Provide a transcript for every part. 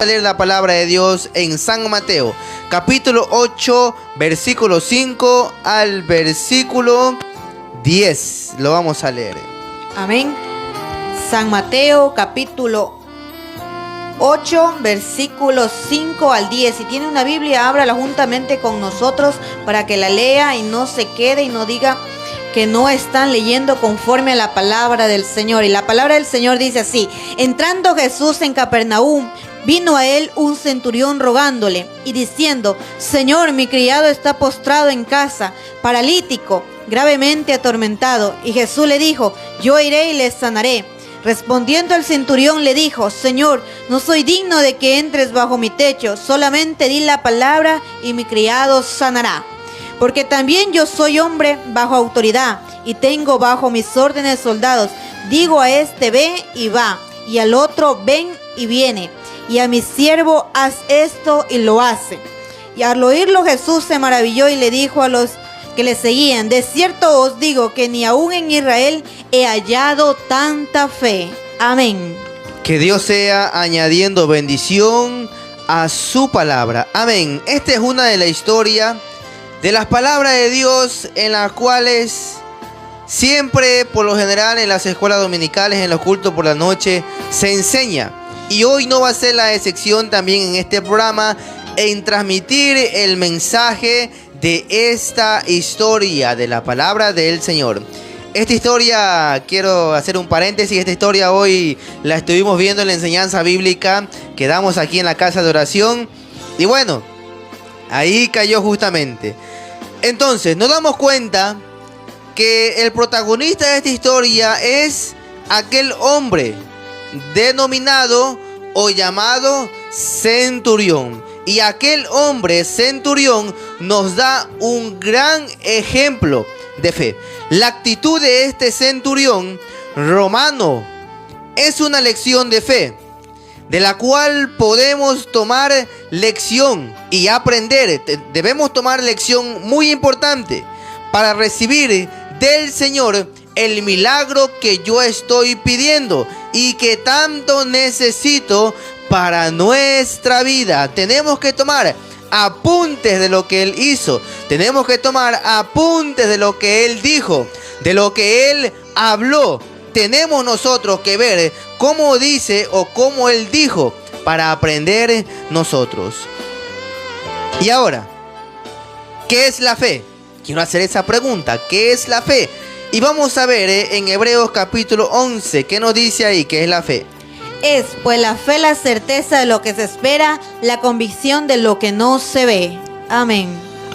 A leer la palabra de Dios en San Mateo, capítulo 8, versículo 5 al versículo 10. Lo vamos a leer. Amén. San Mateo, capítulo 8, versículos 5 al 10. Si tiene una Biblia, ábrala juntamente con nosotros para que la lea y no se quede y no diga que no están leyendo conforme a la palabra del Señor. Y la palabra del Señor dice así: entrando Jesús en Capernaum, vino a él un centurión rogándole y diciendo: Señor, mi criado está postrado en casa, paralítico, gravemente atormentado. Y Jesús le dijo: yo iré y le sanaré. Respondiendo el centurión le dijo: Señor, no soy digno de que entres bajo mi techo, solamente di la palabra y mi criado sanará. Porque también yo soy hombre bajo autoridad y tengo bajo mis órdenes soldados. Digo a este: ve y va, y al otro: ven y viene, y a mi siervo: haz esto, y lo hace. Y al oírlo Jesús se maravilló y le dijo a los que le seguían: de cierto os digo que ni aún en Israel he hallado tanta fe. Amén. Que Dios sea añadiendo bendición a su palabra. Amén. Esta es una de las historias de las palabras de Dios en las cuales siempre, por lo general, en las escuelas dominicales, en los cultos por la noche, se enseña. Y hoy no va a ser la excepción también en este programa, en transmitir el mensaje de esta historia de la palabra del Señor. Esta historia, quiero hacer un paréntesis, esta historia hoy la estuvimos viendo en la enseñanza bíblica que damos aquí en la casa de oración. Y bueno, ahí cayó justamente. Entonces, nos damos cuenta que el protagonista de esta historia es aquel hombre denominado o llamado centurión. Y aquel hombre centurión nos da un gran ejemplo de fe. La actitud de este centurión romano es una lección de fe, de la cual podemos tomar lección y aprender. Debemos tomar lección muy importante para recibir del Señor el milagro que yo estoy pidiendo y que tanto necesito para nuestra vida. Tenemos que tomar apuntes de lo que Él hizo. Tenemos que tomar apuntes de lo que Él dijo, de lo que Él habló. Tenemos nosotros que ver cómo dice o cómo Él dijo para aprender nosotros. Y ahora, ¿qué es la fe? Quiero hacer esa pregunta. ¿Qué es la fe? Y vamos a ver en Hebreos capítulo 11, ¿qué nos dice ahí? ¿Qué es la fe? Es pues la fe la certeza de lo que se espera, la convicción de lo que no se ve. Amén.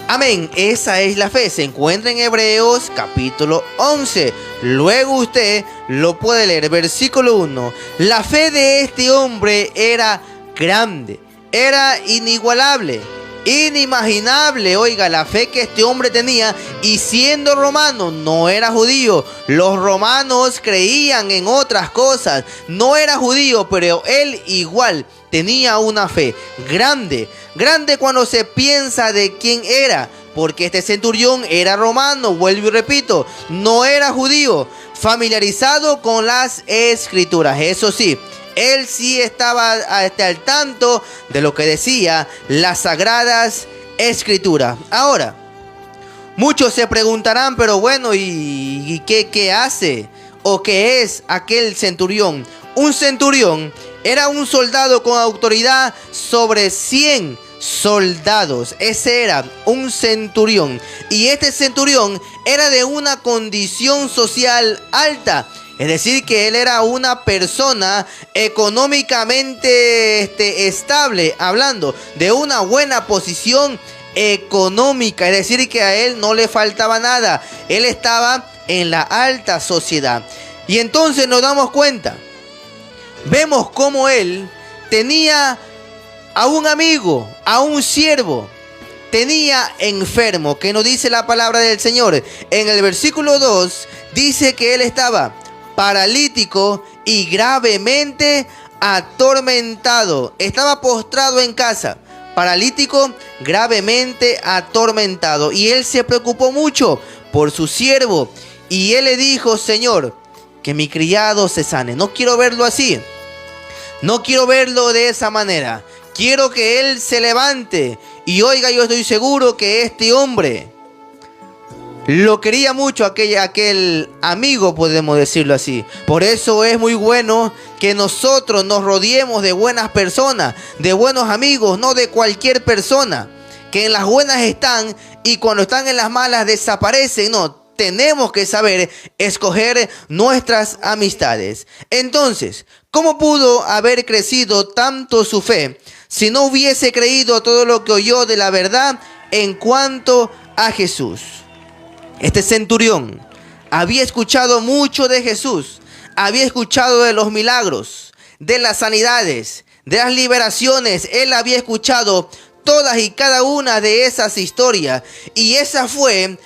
Amén, esa es la fe. Se encuentra en Hebreos capítulo 11. Luego usted lo puede leer. Versículo 1. La fe de este hombre era grande, era inigualable, inimaginable. Oiga, la fe que este hombre tenía, y siendo romano, no era judío. Los romanos creían en otras cosas. No era judío, pero él igual tenía una fe grande. Grande cuando se piensa de quién era, porque este centurión era romano, vuelvo y repito, no era judío, familiarizado con las escrituras. Eso sí, él sí estaba al tanto de lo que decía las sagradas escrituras. Ahora, muchos se preguntarán, pero bueno, ¿y qué hace o qué es aquel centurión? Un centurión era un soldado con autoridad sobre 100 soldados. Ese era un centurión. Y este centurión era de una condición social alta. Es decir, que él era una persona económicamente estable, hablando de una buena posición económica. Es decir, que a él no le faltaba nada. Él estaba en la alta sociedad. Y entonces nos damos cuenta, vemos cómo él tenía a un amigo, a un siervo, tenía enfermo. ¿Qué nos dice la palabra del Señor? En el versículo 2 dice que él estaba paralítico y gravemente atormentado. Estaba postrado en casa, paralítico, gravemente atormentado. Y él se preocupó mucho por su siervo. Y él le dijo: Señor, que mi criado se sane. No quiero verlo así. No quiero verlo de esa manera. quiero que él se levante. Y oiga, yo estoy seguro que este hombre lo quería mucho, aquel amigo, podemos decirlo así. Por eso es muy bueno que nosotros nos rodeemos de buenas personas, de buenos amigos, no de cualquier persona, que en las buenas están y cuando están en las malas desaparecen. No, tenemos que saber escoger nuestras amistades. Entonces, ¿cómo pudo haber crecido tanto su fe si no hubiese creído todo lo que oyó de la verdad en cuanto a Jesús? Este centurión había escuchado mucho de Jesús, había escuchado de los milagros, de las sanidades, de las liberaciones. Él había escuchado todas y cada una de esas historias, y esa fue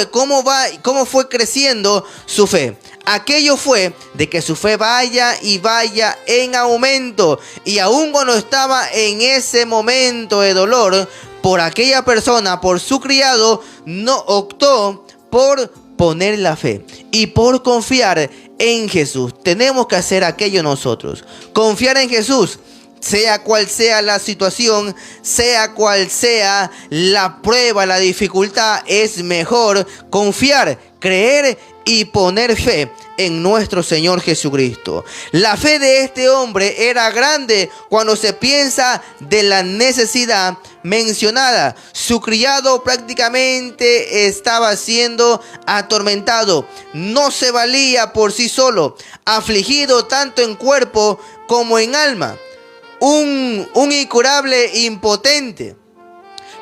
cómo fue creciendo su fe. Aquello fue de que su fe vaya y vaya en aumento, y aún cuando estaba en ese momento de dolor por aquella persona, por su criado, no optó por poner la fe y por confiar en Jesús. Tenemos que hacer aquello nosotros, confiar en Jesús. Sea cual sea la situación, sea cual sea la prueba, la dificultad, es mejor confiar, creer y poner fe en nuestro Señor Jesucristo. La fe de este hombre era grande cuando se piensa de la necesidad mencionada. Su criado prácticamente estaba siendo atormentado, no se valía por sí solo, afligido tanto en cuerpo como en alma. Un incurable impotente,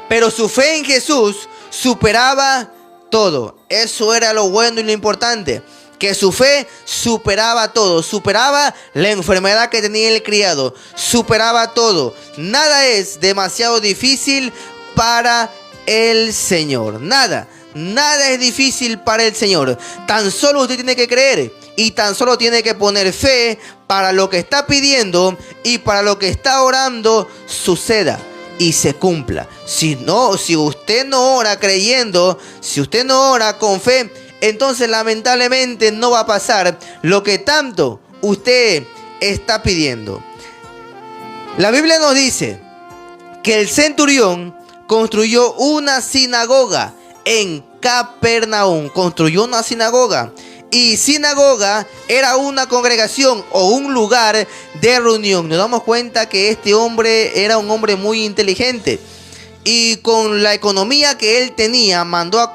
pero su fe en Jesús superaba todo. Eso era lo bueno y lo importante, que su fe superaba todo, superaba la enfermedad que tenía el criado, superaba todo. Nada es demasiado difícil para el Señor, nada es difícil para el Señor. Tan solo usted tiene que creer y tan solo tiene que poner fe para lo que está pidiendo y para lo que está orando suceda y se cumpla. Si usted no ora creyendo, si usted no ora con fe, entonces lamentablemente no va a pasar lo que tanto usted está pidiendo. La Biblia nos dice que el centurión construyó una sinagoga en Capernaum. Construyó una sinagoga. Y sinagoga era una congregación o un lugar de reunión. Nos damos cuenta que este hombre era un hombre muy inteligente. Y con la economía que él tenía, mandó a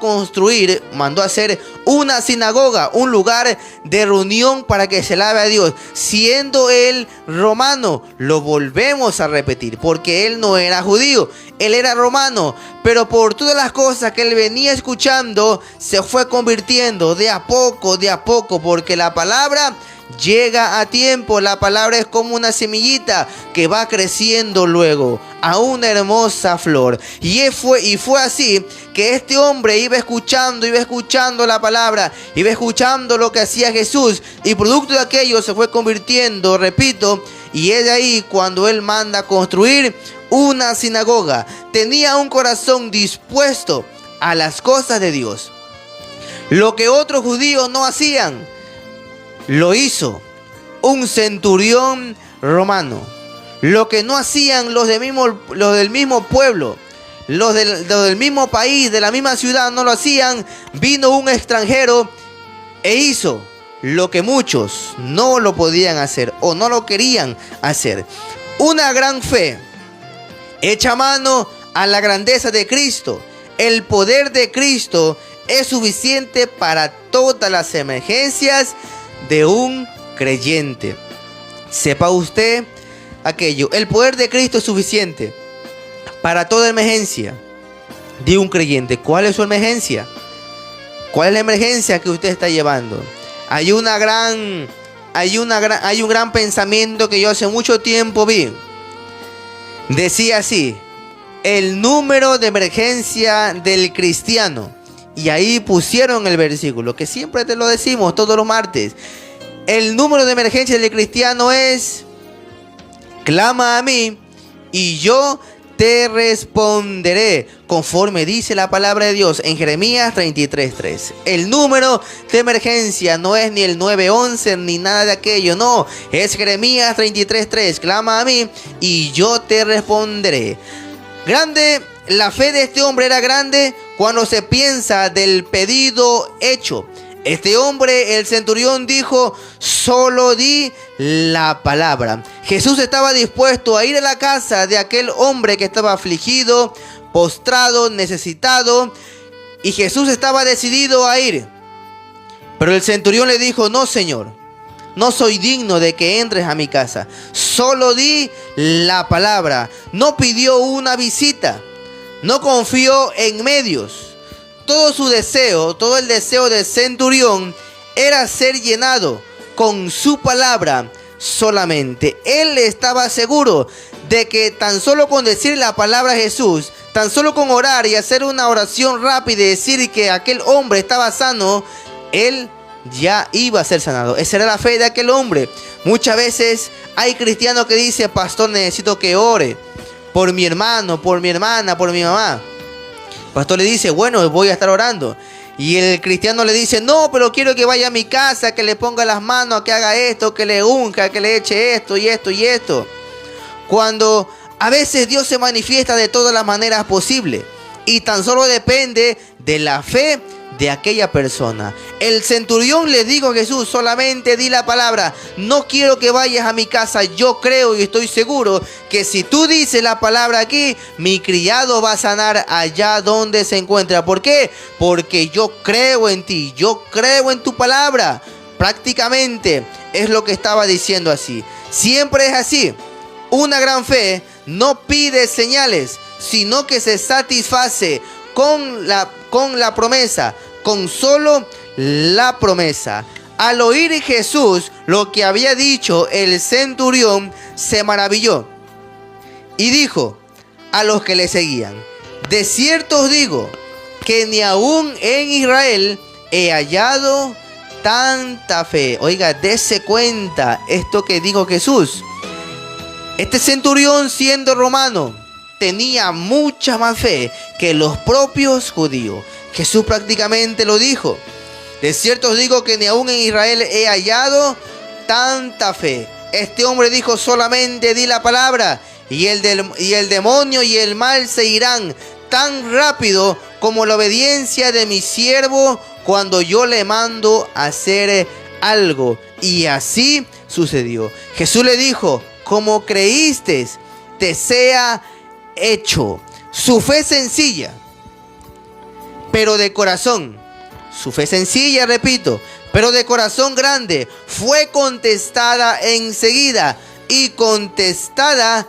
hacer una sinagoga, un lugar de reunión para que se alabe a Dios. Siendo él romano, lo volvemos a repetir, porque él no era judío, él era romano. Pero por todas las cosas que él venía escuchando, se fue convirtiendo de a poco, porque la palabra llega a tiempo. La palabra es como una semillita que va creciendo luego a una hermosa flor. Y fue así que este hombre iba escuchando la palabra, iba escuchando lo que hacía Jesús, y producto de aquello se fue convirtiendo, repito, y es de ahí cuando él manda a construir una sinagoga. Tenía un corazón dispuesto a las cosas de Dios. Lo que otros judíos no hacían, lo hizo un centurión romano. Lo que no hacían los del mismo pueblo, los del mismo país, de la misma ciudad, no lo hacían. Vino un extranjero e hizo lo que muchos no lo podían hacer o no lo querían hacer. Una gran fe echa mano a la grandeza de Cristo. El poder de Cristo es suficiente para todas las emergencias de un creyente. Sepa usted aquello, el poder de Cristo es suficiente para toda emergencia de un creyente. ¿Cuál es su emergencia? ¿Cuál es la emergencia que usted está llevando? Hay un gran pensamiento que yo hace mucho tiempo vi. Decía así: el número de emergencia del cristiano. Y ahí pusieron el versículo que siempre te lo decimos todos los martes. El número de emergencia del cristiano es: clama a mí y yo te responderé, conforme dice la palabra de Dios en Jeremías 33:3. El número de emergencia no es ni el 911 ni nada de aquello, no, es Jeremías 33:3. Clama a mí y yo te responderé. Grande, la fe de este hombre era grande cuando se piensa del pedido hecho. Este hombre, el centurión, dijo: solo di la palabra. Jesús estaba dispuesto a ir a la casa de aquel hombre que estaba afligido, postrado, necesitado, y Jesús estaba decidido a ir. Pero el centurión le dijo: no, Señor, no soy digno de que entres a mi casa. Solo di la palabra. No pidió una visita. No confió en medios. Todo su deseo, todo el deseo del centurión era ser llenado con su palabra solamente. Él estaba seguro de que tan solo con decir la palabra a Jesús, tan solo con orar y hacer una oración rápida y decir que aquel hombre estaba sano, él ya iba a ser sanado. Esa era la fe de aquel hombre. Muchas veces hay cristianos que dicen: pastor, necesito que ore por mi hermano, por mi hermana, por mi mamá. El pastor le dice: bueno, voy a estar orando. Y el cristiano le dice: no, pero quiero que vaya a mi casa, que le ponga las manos, que haga esto, que le unja, que le eche esto y esto y esto. Cuando a veces Dios se manifiesta de todas las maneras posibles y tan solo depende de la fe de aquella persona. El centurión le dijo a Jesús: solamente di la palabra, no quiero que vayas a mi casa. Yo creo y estoy seguro que si tú dices la palabra aquí, mi criado va a sanar allá donde se encuentra. ¿Por qué? Porque yo creo en ti, yo creo en tu palabra. Prácticamente es lo que estaba diciendo así. Siempre es así. Una gran fe no pide señales, sino que se satisface con la promesa, con solo la promesa. Al oír Jesús lo que había dicho, el centurión se maravilló y dijo a los que le seguían: de cierto os digo que ni aún en Israel he hallado tanta fe. Oiga, dése cuenta esto que dijo Jesús. Este centurión, siendo romano, tenía mucha más fe que los propios judíos. Jesús prácticamente lo dijo: de cierto os digo que ni aún en Israel he hallado tanta fe. Este hombre dijo: solamente di la palabra y el demonio y el mal se irán tan rápido como la obediencia de mi siervo cuando yo le mando a hacer algo. Y así sucedió. Jesús le dijo: como creíste, te sea hecho. Su fe sencilla, pero de corazón. Su fe sencilla, repito, pero de corazón grande, fue contestada enseguida y contestada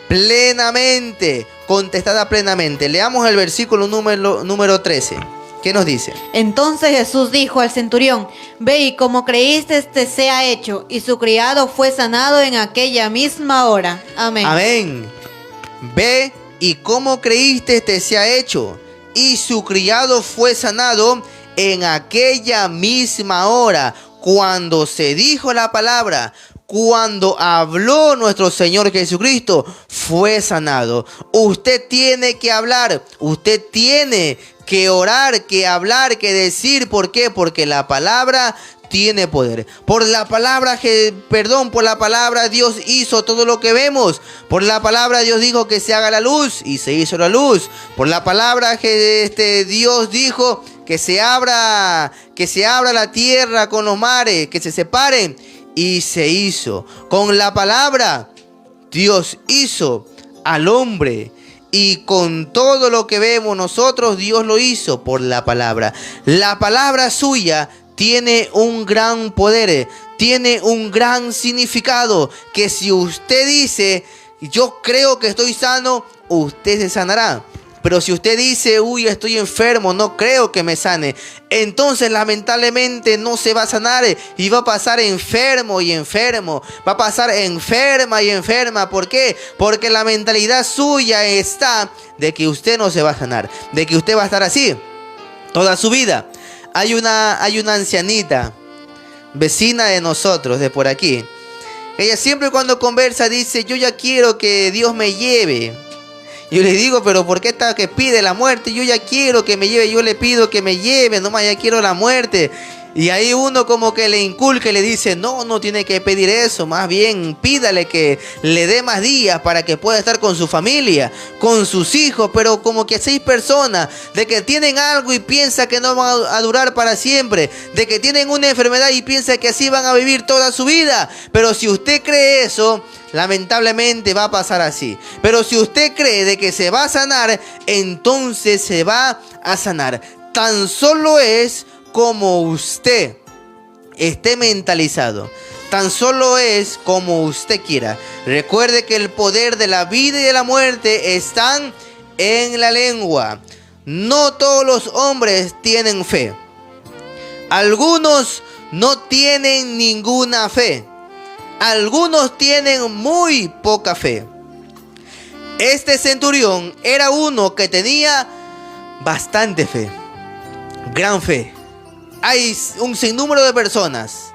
plenamente. Contestada plenamente. Leamos el versículo número 13. ¿Qué nos dice? Entonces Jesús dijo al centurión: ve, y como creíste, te sea hecho. Y su criado fue sanado en aquella misma hora. Amén. Amén. Ve, y como creíste, te sea hecho. Y su criado fue sanado en aquella misma hora. Cuando se dijo la palabra, cuando habló nuestro Señor Jesucristo, fue sanado. Usted tiene que hablar, usted tiene que orar, que hablar, que decir. ¿Por qué? Porque la palabra tiene poder. Por la palabra Dios hizo todo lo que vemos. Por la palabra Dios dijo que se haga la luz y se hizo la luz. Por la palabra Dios dijo que se abra la tierra con los mares, que se separen, y se hizo. Con la palabra Dios hizo al hombre. Y con todo lo que vemos nosotros, Dios lo hizo por la palabra. La palabra suya tiene un gran poder, tiene un gran significado, que si usted dice: yo creo que estoy sano, usted se sanará. Pero si usted dice: uy, estoy enfermo, no creo que me sane, entonces lamentablemente no se va a sanar y va a pasar enfermo y enfermo. Va a pasar enferma y enferma. ¿Por qué? Porque la mentalidad suya está de que usted no se va a sanar, de que usted va a estar así toda su vida. Hay una ancianita, vecina de nosotros, de por aquí, Ella siempre cuando conversa dice, yo ya quiero que Dios me lleve. Yo le digo, pero ¿por qué está que pide la muerte? Yo ya quiero que me lleve, yo le pido que me lleve, nomás ya quiero la muerte. Y ahí uno como que le inculca y le dice, no, no tiene que pedir eso, más bien pídale que le dé más días para que pueda estar con su familia, con sus hijos, pero como que 6 personas, de que tienen algo y piensa que no van a durar para siempre, de que tienen una enfermedad y piensa que así van a vivir toda su vida. Pero si usted cree eso, lamentablemente va a pasar así. Pero si usted cree de que se va a sanar, entonces se va a sanar. Tan solo es como usted esté mentalizado. Tan solo es como usted quiera. Recuerde que el poder de la vida y de la muerte están en la lengua. No todos los hombres tienen fe. Algunos no tienen ninguna fe. Algunos tienen muy poca fe. Este centurión era uno que tenía bastante fe, gran fe. Hay un sinnúmero de personas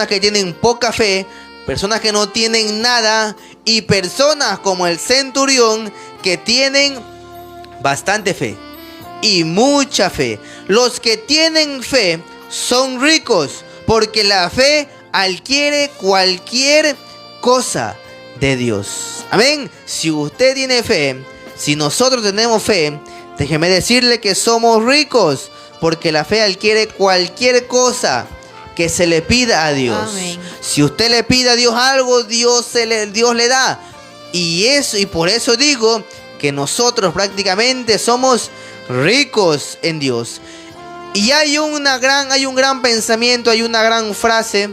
que tienen poca fe, personas que no tienen nada y personas como el centurión que tienen bastante fe y mucha fe. Los que tienen fe son ricos porque la fe adquiere cualquier cosa de Dios. Amén. Si usted tiene fe, si nosotros tenemos fe, déjeme decirle que somos ricos porque la fe adquiere cualquier cosa que se le pida a Dios. Amén. Si usted le pide a Dios algo, Dios le da. Y por eso digo que nosotros prácticamente somos ricos en Dios. Y hay un gran pensamiento, hay una gran frase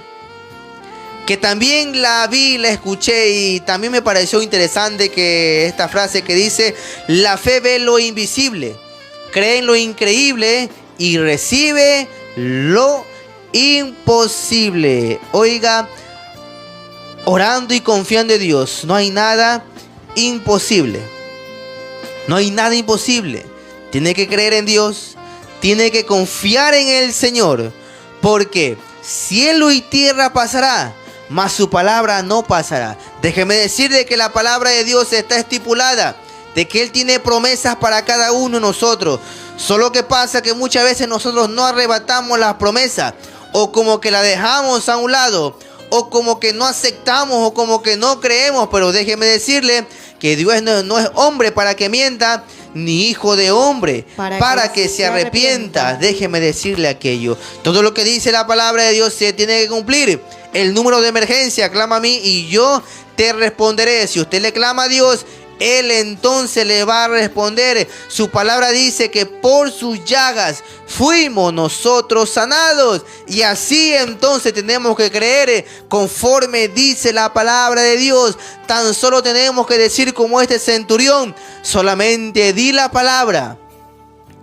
que también la vi, la escuché y también me pareció interesante, que esta frase que dice: la fe ve lo invisible, cree en lo increíble y recibe lo imposible. Oiga, orando y confiando en Dios, no hay nada imposible. No hay nada imposible. Tiene que creer en Dios, tiene que confiar en el Señor, porque cielo y tierra pasará, mas su palabra no pasará. Déjeme decirle que la palabra de Dios está estipulada, de que Él tiene promesas para cada uno de nosotros. Solo que pasa que muchas veces nosotros no arrebatamos las promesas, o como que la dejamos a un lado, o como que no aceptamos, o como que no creemos. Pero déjeme decirle que Dios no es hombre para que mienta, ni hijo de hombre para que se arrepienta. Déjeme decirle aquello. Todo lo que dice la palabra de Dios se tiene que cumplir. El número de emergencia: clama a mí y yo te responderé. Si usted le clama a Dios, Él entonces le va a responder. Su palabra dice que por sus llagas fuimos nosotros sanados. Y así entonces tenemos que creer conforme dice la palabra de Dios. Tan solo tenemos que decir como este centurión: solamente di la palabra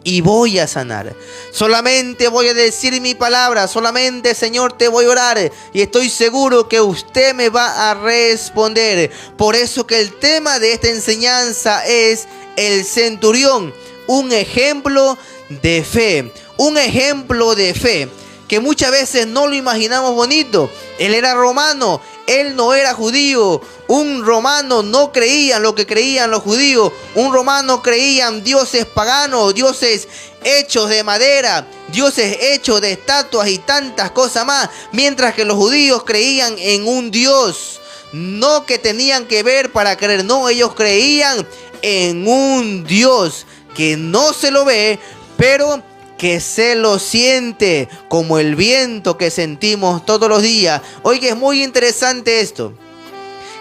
y voy a sanar. Solamente voy a decir mi palabra. Solamente, Señor, te voy a orar. Y estoy seguro que usted me va a responder. Por eso que el tema de esta enseñanza es el centurión. Un ejemplo de fe. Un ejemplo de fe que muchas veces no lo imaginamos bonito. Él era romano. Él no era judío. Un romano no creía en lo que creían los judíos. Un romano creía en dioses paganos, dioses hechos de madera, dioses hechos de estatuas y tantas cosas más. Mientras que los judíos creían en un Dios, no que tenían que ver para creer. No, ellos creían en un Dios que no se lo ve, pero que se lo siente, como el viento que sentimos todos los días. Oiga, es muy interesante esto,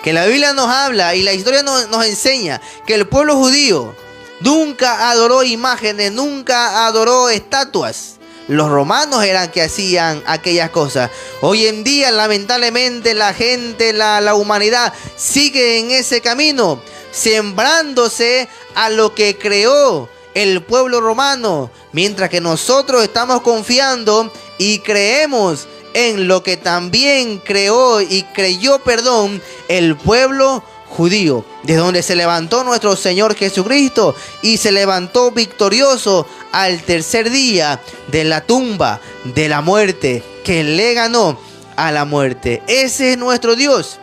que la Biblia nos habla y la historia nos enseña que el pueblo judío nunca adoró imágenes, nunca adoró estatuas. Los romanos eran que hacían aquellas cosas. Hoy en día, lamentablemente, la gente, la humanidad sigue en ese camino, sembrándose a lo que creó el pueblo romano, mientras que nosotros estamos confiando y creemos en lo que también creyó el pueblo judío, desde donde se levantó nuestro Señor Jesucristo y se levantó victorioso al tercer día de la tumba, de la muerte, que le ganó a la muerte. Ese es nuestro Dios.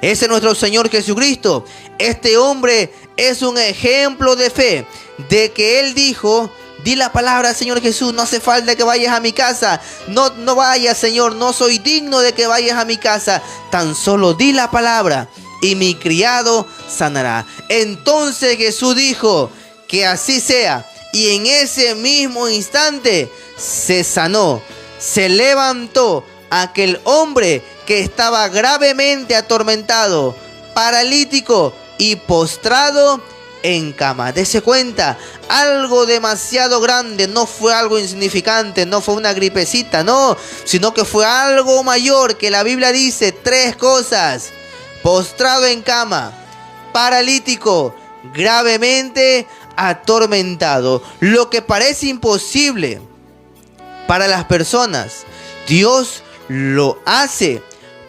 Ese es nuestro Señor Jesucristo. Este hombre es un ejemplo de fe, de que Él dijo: di la palabra, Señor Jesús, no hace falta que vayas a mi casa. No vayas, Señor, no soy digno de que vayas a mi casa. Tan solo di la palabra y mi criado sanará. Entonces Jesús dijo: que así sea. Y en ese mismo instante se sanó, se levantó aquel hombre que estaba gravemente atormentado, paralítico y postrado en cama. Dese cuenta, algo demasiado grande, no fue algo insignificante, no fue una gripecita, no, sino que fue algo mayor, que la Biblia dice 3 cosas: postrado en cama, paralítico, gravemente atormentado. Lo que parece imposible para las personas, Dios lo hace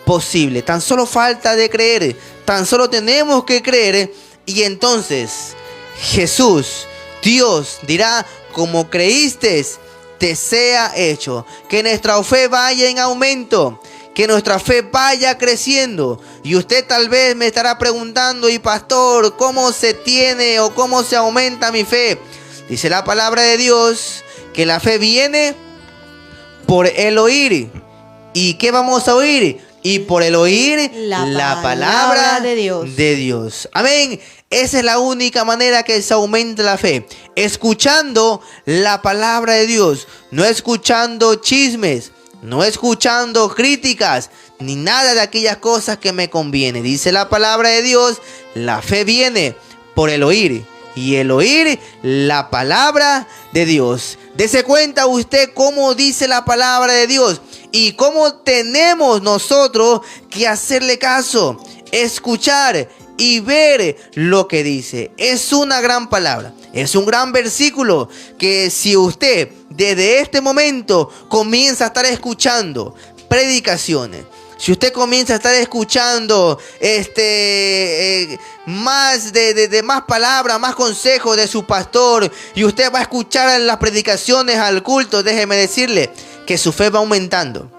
posible. Tan solo falta de creer, tan solo tenemos que creer, y entonces Jesús, Dios, dirá: como creíste, te sea hecho. Que nuestra fe vaya en aumento, que nuestra fe vaya creciendo. Y usted tal vez me estará preguntando: y pastor, ¿cómo se tiene o cómo se aumenta mi fe? Dice la palabra de Dios que la fe viene por el oír. ¿Y qué vamos a oír? Y por el oír la palabra de Dios. Amén. Esa es la única manera que se aumenta la fe. Escuchando la palabra de Dios. No escuchando chismes. No escuchando críticas. Ni nada de aquellas cosas que me conviene. Dice la palabra de Dios: la fe viene por el oír. Y el oír la palabra de Dios. Dese cuenta usted cómo dice la palabra de Dios. Y cómo tenemos nosotros que hacerle caso, escuchar y ver lo que dice. Es una gran palabra, es un gran versículo que si usted desde este momento comienza a estar escuchando predicaciones, si usted comienza a estar escuchando más más palabras, más consejos de su pastor, y usted va a escuchar las predicaciones al culto, déjeme decirle que su fe va aumentando.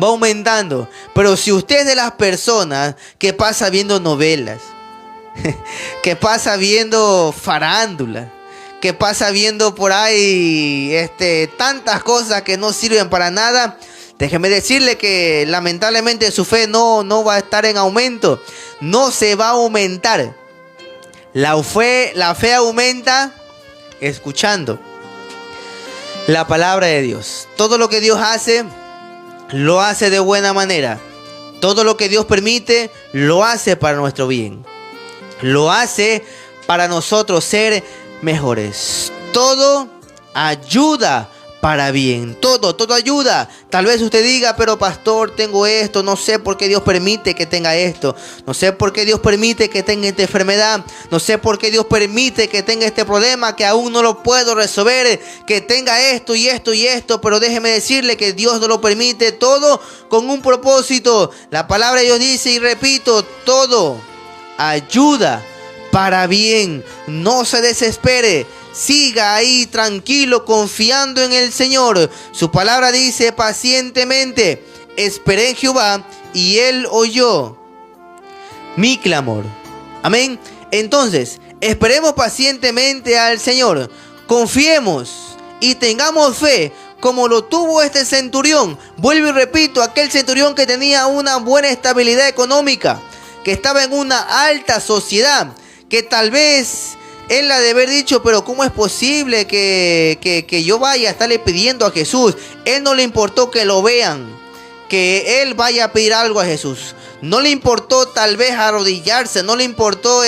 Va aumentando. Pero si usted es de las personas que pasa viendo novelas, que pasa viendo farándula, que pasa viendo por ahí tantas cosas que no sirven para nada, déjeme decirle que lamentablemente su fe no va a estar en aumento. No se va a aumentar. La fe aumenta escuchando la palabra de Dios. Todo lo que Dios hace, lo hace de buena manera. Todo lo que Dios permite, lo hace para nuestro bien. Lo hace para nosotros ser mejores. Todo ayuda para bien. Todo ayuda. Tal vez usted diga: pero pastor, tengo esto, no sé por qué Dios permite que tenga esto, no sé por qué Dios permite que tenga esta enfermedad, no sé por qué Dios permite que tenga este problema que aún no lo puedo resolver, que tenga esto y esto y esto. Pero déjeme decirle que Dios no lo permite todo con un propósito. La palabra de Dios dice, y repito, todo ayuda para bien. No se desespere. Siga ahí tranquilo, confiando en el Señor. Su palabra dice: pacientemente esperé en Jehová, y Él oyó mi clamor. Amén. Entonces, esperemos pacientemente al Señor. Confiemos y tengamos fe, como lo tuvo este centurión. Vuelvo y repito, aquel centurión que tenía una buena estabilidad económica, que estaba en una alta sociedad, que tal vez él ha de haber dicho: pero ¿cómo es posible que yo vaya a estarle pidiendo a Jesús? Él no le importó que lo vean, que él vaya a pedir algo a Jesús. No le importó tal vez arrodillarse, no le importó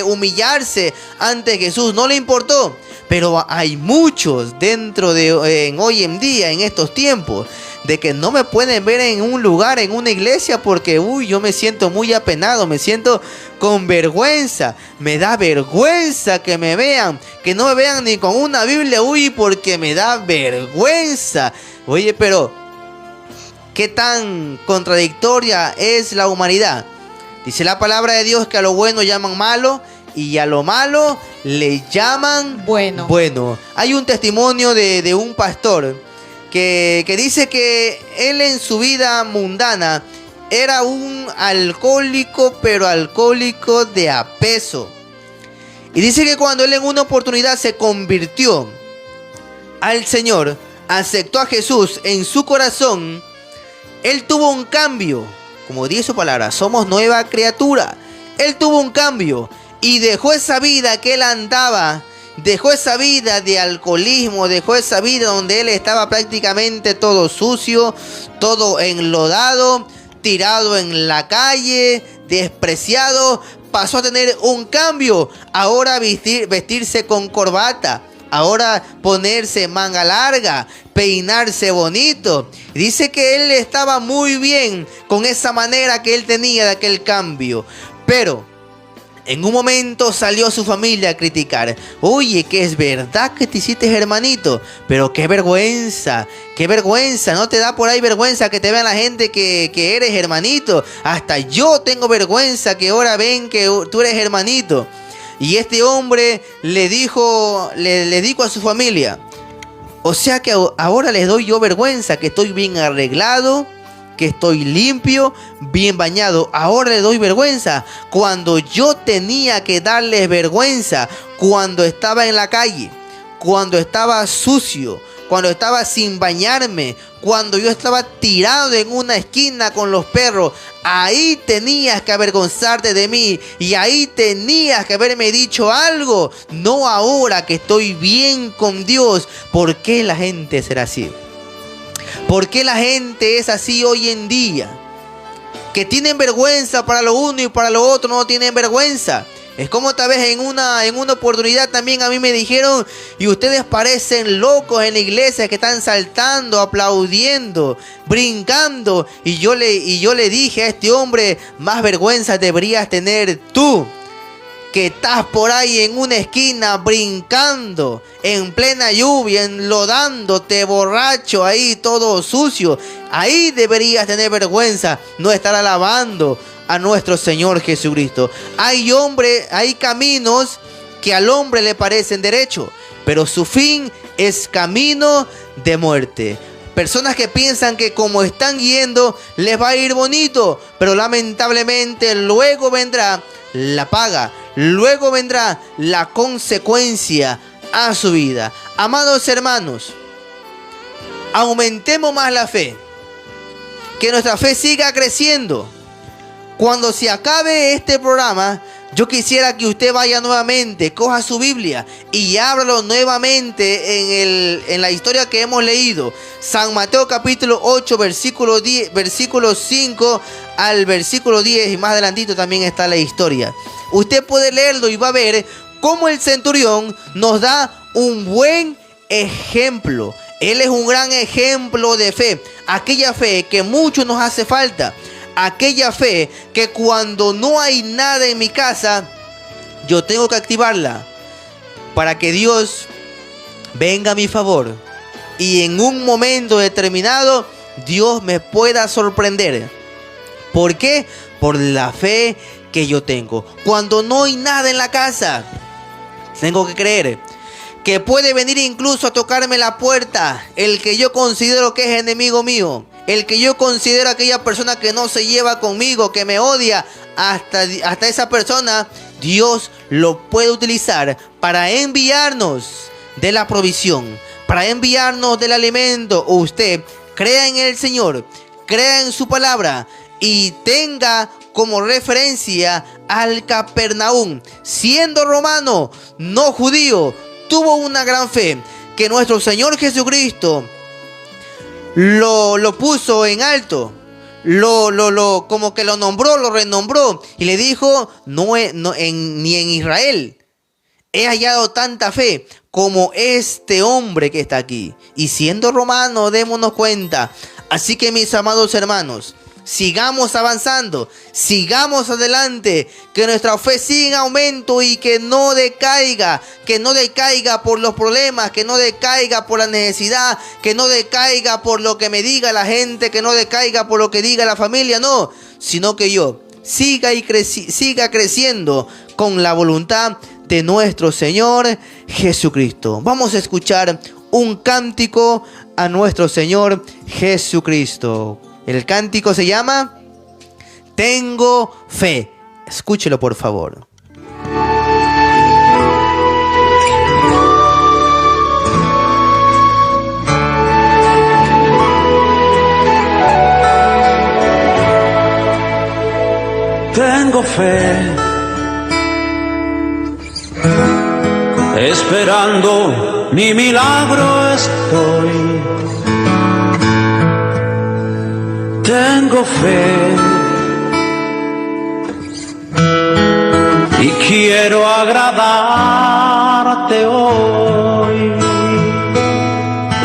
humillarse ante Jesús, no le importó. Pero hay muchos dentro de hoy en día, en estos tiempos, de que no me pueden ver en un lugar, en una iglesia, porque yo me siento muy apenado, me siento con vergüenza, me da vergüenza que me vean, que no me vean ni con una Biblia, porque me da vergüenza. Oye, pero ¿qué tan contradictoria es la humanidad? Dice la palabra de Dios que a lo bueno llaman malo, y a lo malo le llaman bueno. Hay un testimonio de un pastor que dice que él en su vida mundana, era un alcohólico, pero alcohólico de a peso. Y dice que cuando él en una oportunidad se convirtió al Señor, aceptó a Jesús en su corazón, él tuvo un cambio. Como dice su palabra, somos nueva criatura. Él tuvo un cambio y dejó esa vida que él andaba, dejó esa vida de alcoholismo, dejó esa vida donde él estaba prácticamente todo sucio, todo enlodado, tirado en la calle, despreciado. Pasó a tener un cambio. Ahora vestirse con corbata. Ahora ponerse manga larga, peinarse bonito. Dice que él estaba muy bien con esa manera que él tenía de aquel cambio. Pero en un momento salió su familia a criticar. Oye, que es verdad que te hiciste hermanito, pero qué vergüenza, ¿no te da por ahí vergüenza que te vean la gente que eres hermanito? Hasta yo tengo vergüenza que ahora ven que tú eres hermanito. Y este hombre le dijo a su familia, o sea que ahora les doy yo vergüenza, que estoy bien arreglado, que estoy limpio, bien bañado. Ahora le doy vergüenza cuando yo tenía que darles vergüenza, cuando estaba en la calle, cuando estaba sucio, cuando estaba sin bañarme, cuando yo estaba tirado en una esquina con los perros. Ahí tenías que avergonzarte de mí y ahí tenías que haberme dicho algo, no ahora que estoy bien con Dios. ¿Por qué la gente será así? ¿Por qué la gente es así hoy en día? Que tienen vergüenza para lo uno y para lo otro no tienen vergüenza. Es como tal vez en una oportunidad también a mí me dijeron, y ustedes parecen locos en la iglesia que están saltando, aplaudiendo, brincando. Y yo le dije a este hombre, más vergüenza deberías tener tú, que estás por ahí en una esquina brincando, en plena lluvia, enlodándote, borracho, ahí todo sucio. Ahí deberías tener vergüenza, no estar alabando a nuestro Señor Jesucristo. Hay caminos que al hombre le parecen derechos, pero su fin es camino de muerte. Personas que piensan que como están yendo les va a ir bonito, pero lamentablemente luego vendrá la paga, luego vendrá la consecuencia a su vida. Amados hermanos, aumentemos más la fe, que nuestra fe siga creciendo. Cuando se acabe este programa, yo quisiera que usted vaya nuevamente, coja su Biblia y ábralo nuevamente en la historia que hemos leído. San Mateo capítulo 8, versículo 5 al versículo 10, y más adelantito también está la historia. Usted puede leerlo y va a ver cómo el centurión nos da un buen ejemplo. Él es un gran ejemplo de fe, aquella fe que mucho nos hace falta. Aquella fe que cuando no hay nada en mi casa, yo tengo que activarla para que Dios venga a mi favor y en un momento determinado Dios me pueda sorprender. ¿Por qué? Por la fe que yo tengo. Cuando no hay nada en la casa, tengo que creer que puede venir incluso a tocarme la puerta el que yo considero que es enemigo mío, el que yo considero aquella persona que no se lleva conmigo, que me odia. Hasta esa persona Dios lo puede utilizar para enviarnos de la provisión, para enviarnos del alimento. Usted crea en el Señor, crea en su palabra y tenga como referencia al Capernaum. Siendo romano, no judío, tuvo una gran fe que nuestro Señor Jesucristo lo puso en alto, como que lo nombró, lo renombró y le dijo, ni en Israel he hallado tanta fe como este hombre que está aquí. Y siendo romano, démonos cuenta. Así que mis amados hermanos, sigamos avanzando, sigamos adelante, que nuestra fe siga en aumento y que no decaiga por los problemas, que no decaiga por la necesidad, que no decaiga por lo que me diga la gente, que no decaiga por lo que diga la familia, no, sino que yo siga creciendo con la voluntad de nuestro Señor Jesucristo. Vamos a escuchar un cántico a nuestro Señor Jesucristo. El cántico se llama tengo fe. Escúchelo, por favor. Tengo fe, esperando mi milagro estoy. Tengo fe y quiero agradarte hoy,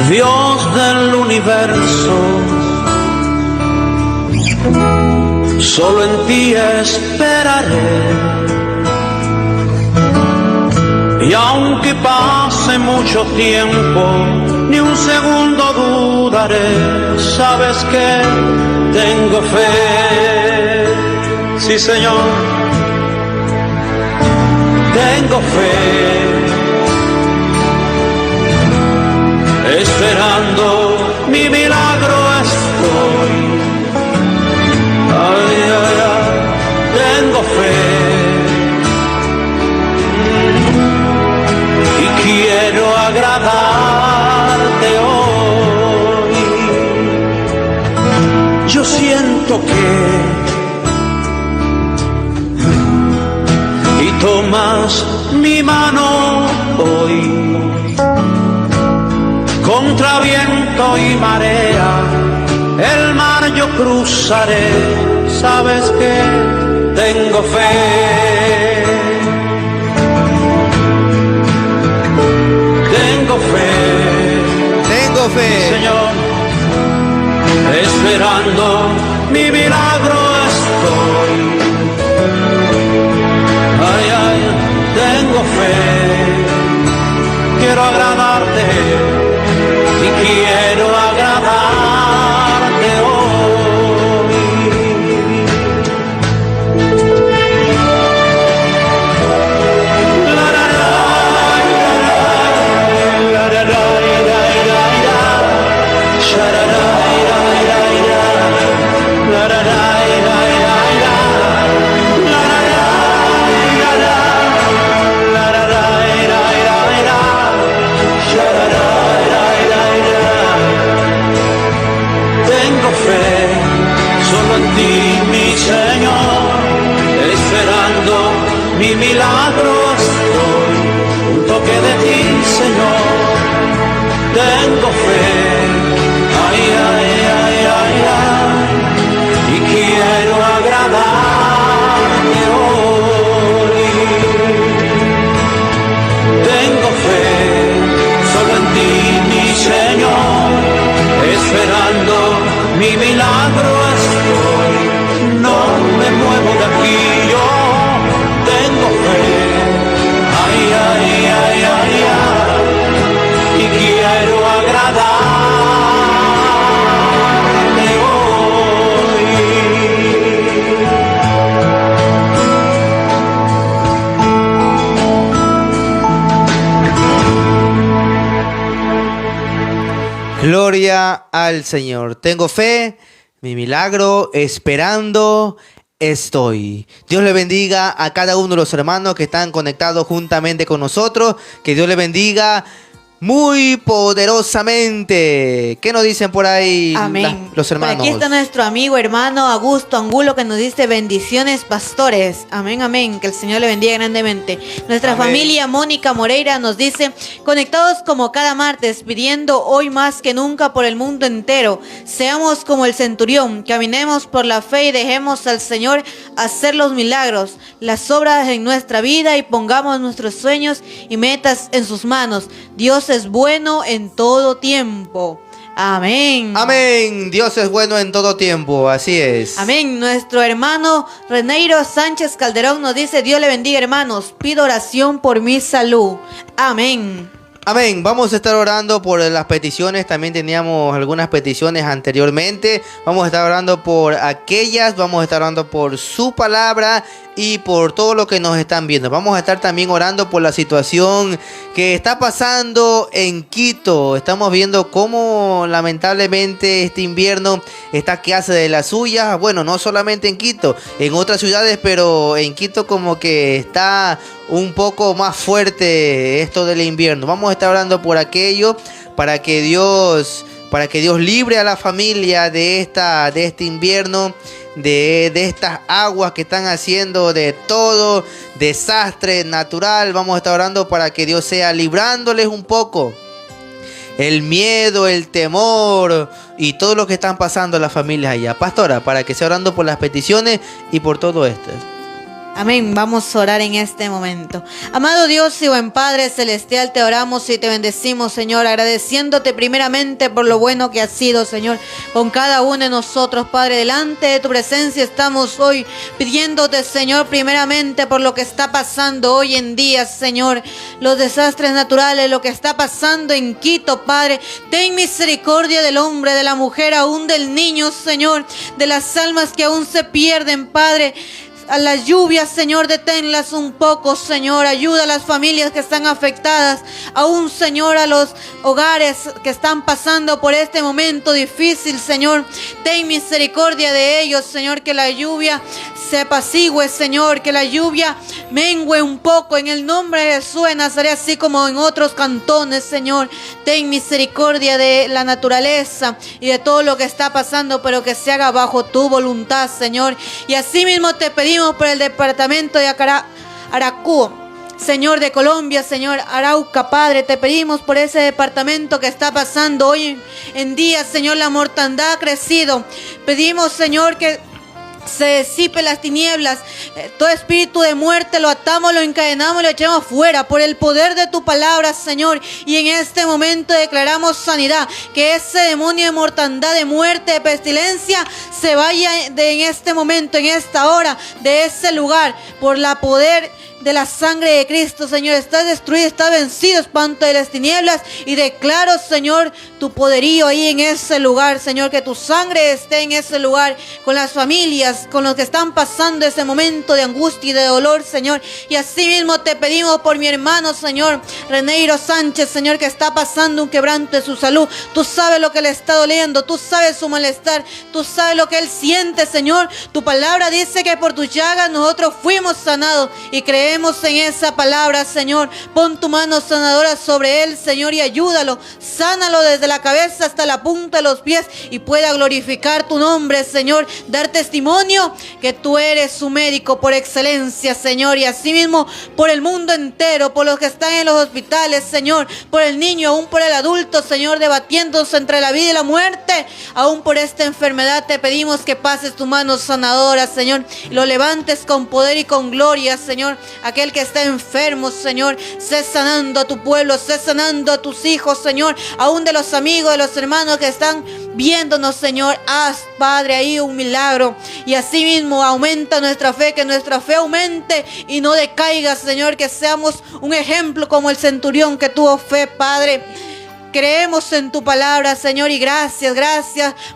Dios del universo. Solo en ti esperaré, y aunque pase mucho tiempo, ni un segundo dudaré. Sabes que tengo fe, sí Señor, tengo fe, esperando mi milagro estoy. Ay, ay, ay, tengo fe y quiero agradarte hoy. Yo siento que y tomas mi mano hoy, contra viento y marea el mar yo cruzaré. Sabes que tengo fe, tengo fe, tengo fe, Señor, esperando mi milagro estoy. Ay, ay, tengo fe, quiero agradarte y quiero agradarte hoy. Mi milagro estoy, un toque de ti, Señor, tengo fe, ay, ay, ay, ay, ay, y quiero agradarte hoy. Tengo fe, solo en ti, mi Señor, esperando mi milagro estoy, no me muevo de aquí yo. Tengo fe, ay, ay, ay, ay, ay, y quiero agradarte hoy. Gloria al Señor. Tengo fe, mi milagro, esperando estoy. Dios le bendiga a cada uno de los hermanos que están conectados juntamente con nosotros. Que Dios le bendiga muy poderosamente. ¿Qué nos dicen por ahí Amén. los hermanos? Por aquí está nuestro amigo hermano Augusto Angulo, que nos dice bendiciones pastores. Amén, amén. Que el Señor le bendiga grandemente. Nuestra Amén. familia Mónica Moreira nos dice conectados como cada martes, pidiendo hoy más que nunca por el mundo entero. Seamos como el centurión, caminemos por la fe y dejemos al Señor hacer los milagros, las obras en nuestra vida, y pongamos nuestros sueños y metas en sus manos. Dios es bueno en todo tiempo. Amén. Amén. Dios es bueno en todo tiempo. Así es. Amén. Nuestro hermano Reneiro Sánchez Calderón nos dice: Dios le bendiga, hermanos. Pido oración por mi salud. Amén. Amén. Vamos a estar orando por las peticiones. También teníamos algunas peticiones anteriormente. Vamos a estar orando por aquellas. Vamos a estar orando por su palabra y por todo lo que nos están viendo. Vamos a estar también orando por la situación que está pasando en Quito. Estamos viendo cómo lamentablemente este invierno está que hace de las suyas. Bueno, no solamente en Quito, en otras ciudades, pero en Quito como que está un poco más fuerte esto del invierno. Vamos a estar orando por aquello para que Dios libre a la familia de este invierno, de estas aguas que están haciendo de todo desastre natural. Vamos a estar orando para que Dios sea librándoles un poco el miedo, el temor y todo lo que están pasando las familias allá. Pastora, para que sea orando por las peticiones y por todo esto. Amén. Vamos a orar en este momento. Amado Dios y buen Padre Celestial, te oramos y te bendecimos, Señor, agradeciéndote primeramente por lo bueno que has sido, Señor, con cada uno de nosotros, Padre. Delante de tu presencia estamos hoy pidiéndote, Señor, primeramente por lo que está pasando hoy en día, Señor, los desastres naturales, lo que está pasando en Quito, Padre. Ten misericordia del hombre, de la mujer, aún del niño, Señor, de las almas que aún se pierden, Padre. A las lluvias, Señor, deténlas un poco, Señor. Ayuda a las familias que están afectadas. Aún, Señor, a los hogares que están pasando por este momento difícil, Señor. Ten misericordia de ellos, Señor. Que la lluvia se apacigüe, Señor. Que la lluvia mengue un poco en el nombre de Jesús de Nazaret, así como en otros cantones, Señor. Ten misericordia de la naturaleza y de todo lo que está pasando, pero que se haga bajo tu voluntad, Señor. Y así mismo te pedimos por el departamento de Aracú, Señor, de Colombia, Señor, Arauca, Padre, te pedimos por ese departamento que está pasando hoy en día, Señor, la mortandad ha crecido. Pedimos, Señor, que se disipe las tinieblas, todo espíritu de muerte lo atamos, lo encadenamos, lo echamos fuera por el poder de tu palabra, Señor. Y en este momento declaramos sanidad, que ese demonio de mortandad, de muerte, de pestilencia se vaya en este momento, en esta hora, de ese lugar, por la poder de la sangre de Cristo, Señor. Está destruido, está vencido, espanto de las tinieblas. Y declaro, Señor, tu poderío ahí en ese lugar, Señor. Que tu sangre esté en ese lugar, con las familias, con los que están pasando ese momento de angustia y de dolor, Señor. Y así mismo te pedimos por mi hermano, Señor, Reneiro Sánchez, Señor, que está pasando un quebranto de su salud. Tú sabes lo que le está doliendo, tú sabes su malestar, tú sabes lo que él siente, Señor. Tu palabra dice que por tus llagas nosotros fuimos sanados, y creemos en esa palabra, Señor. Pon tu mano sanadora sobre él, Señor, y ayúdalo. Sánalo desde la cabeza hasta la punta de los pies, y pueda glorificar tu nombre, Señor. Dar testimonio que tú eres su médico por excelencia, Señor. Y asimismo por el mundo entero, por los que están en los hospitales, Señor. Por el niño, aún por el adulto, Señor, debatiéndose entre la vida y la muerte. Aún por esta enfermedad te pedimos que pases tu mano sanadora, Señor. Y lo levantes con poder y con gloria, Señor. Aquel que está enfermo, Señor, sé sanando a tu pueblo, sé sanando a tus hijos, Señor, aún de los amigos, de los hermanos que están viéndonos, Señor. Haz, Padre, ahí un milagro. Y así mismo aumenta nuestra fe, que nuestra fe aumente y no decaiga, Señor. Que seamos un ejemplo como el centurión que tuvo fe, Padre. Creemos en tu palabra, Señor, y gracias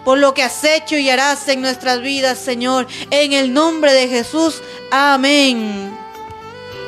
por lo que has hecho y harás en nuestras vidas, Señor. En el nombre de Jesús, amén.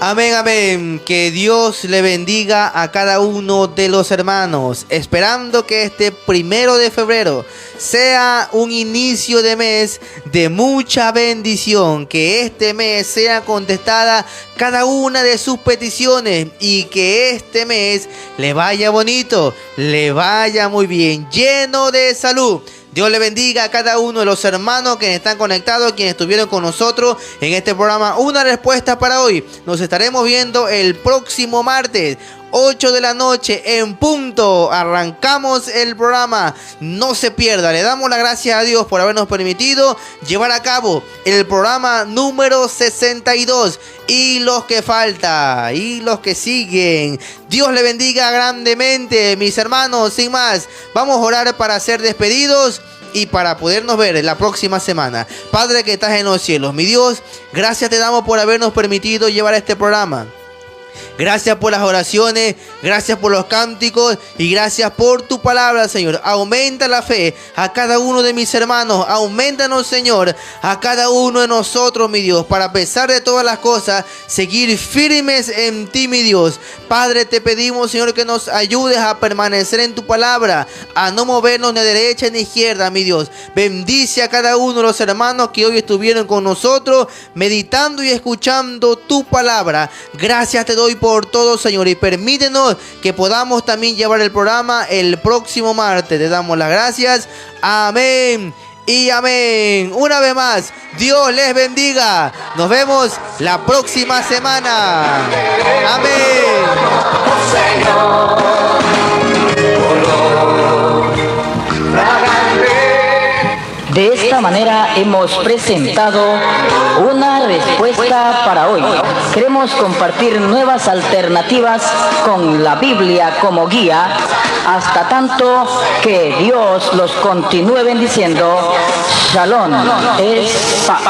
Amén, amén. Que Dios le bendiga a cada uno de los hermanos. Esperando que este 1 de febrero sea un inicio de mes de mucha bendición. Que este mes sea contestada cada una de sus peticiones. Y que este mes le vaya bonito, le vaya muy bien, lleno de salud. Dios le bendiga a cada uno de los hermanos que están conectados, quienes estuvieron con nosotros en este programa Una Respuesta para Hoy. Nos estaremos viendo el próximo martes, 8 de la noche en punto. Arrancamos el programa. No se pierda. Le damos las gracias a Dios por habernos permitido llevar a cabo el programa número 62. Y los que falta, y los que siguen. Dios le bendiga grandemente, mis hermanos. Sin más, vamos a orar para ser despedidos y para podernos ver la próxima semana. Padre que estás en los cielos, mi Dios, gracias te damos por habernos permitido llevar este programa. Gracias por las oraciones, gracias por los cánticos y gracias por tu palabra, Señor. Aumenta la fe a cada uno de mis hermanos. Aumentanos, Señor, a cada uno de nosotros, mi Dios, para a pesar de todas las cosas, seguir firmes en ti, mi Dios. Padre, te pedimos, Señor, que nos ayudes a permanecer en tu palabra, a no movernos ni a derecha ni a izquierda, mi Dios. Bendice a cada uno de los hermanos que hoy estuvieron con nosotros, meditando y escuchando tu palabra. Gracias te doy por todo, Señor, y permítenos que podamos también llevar el programa el próximo martes. Te damos las gracias. Amén y amén. Una vez más, Dios les bendiga. Nos vemos la próxima semana. Amén. De esta manera hemos presentado una respuesta para hoy. Queremos compartir nuevas alternativas con la Biblia como guía, hasta tanto que Dios los continúe bendiciendo. Shalom. Es paz.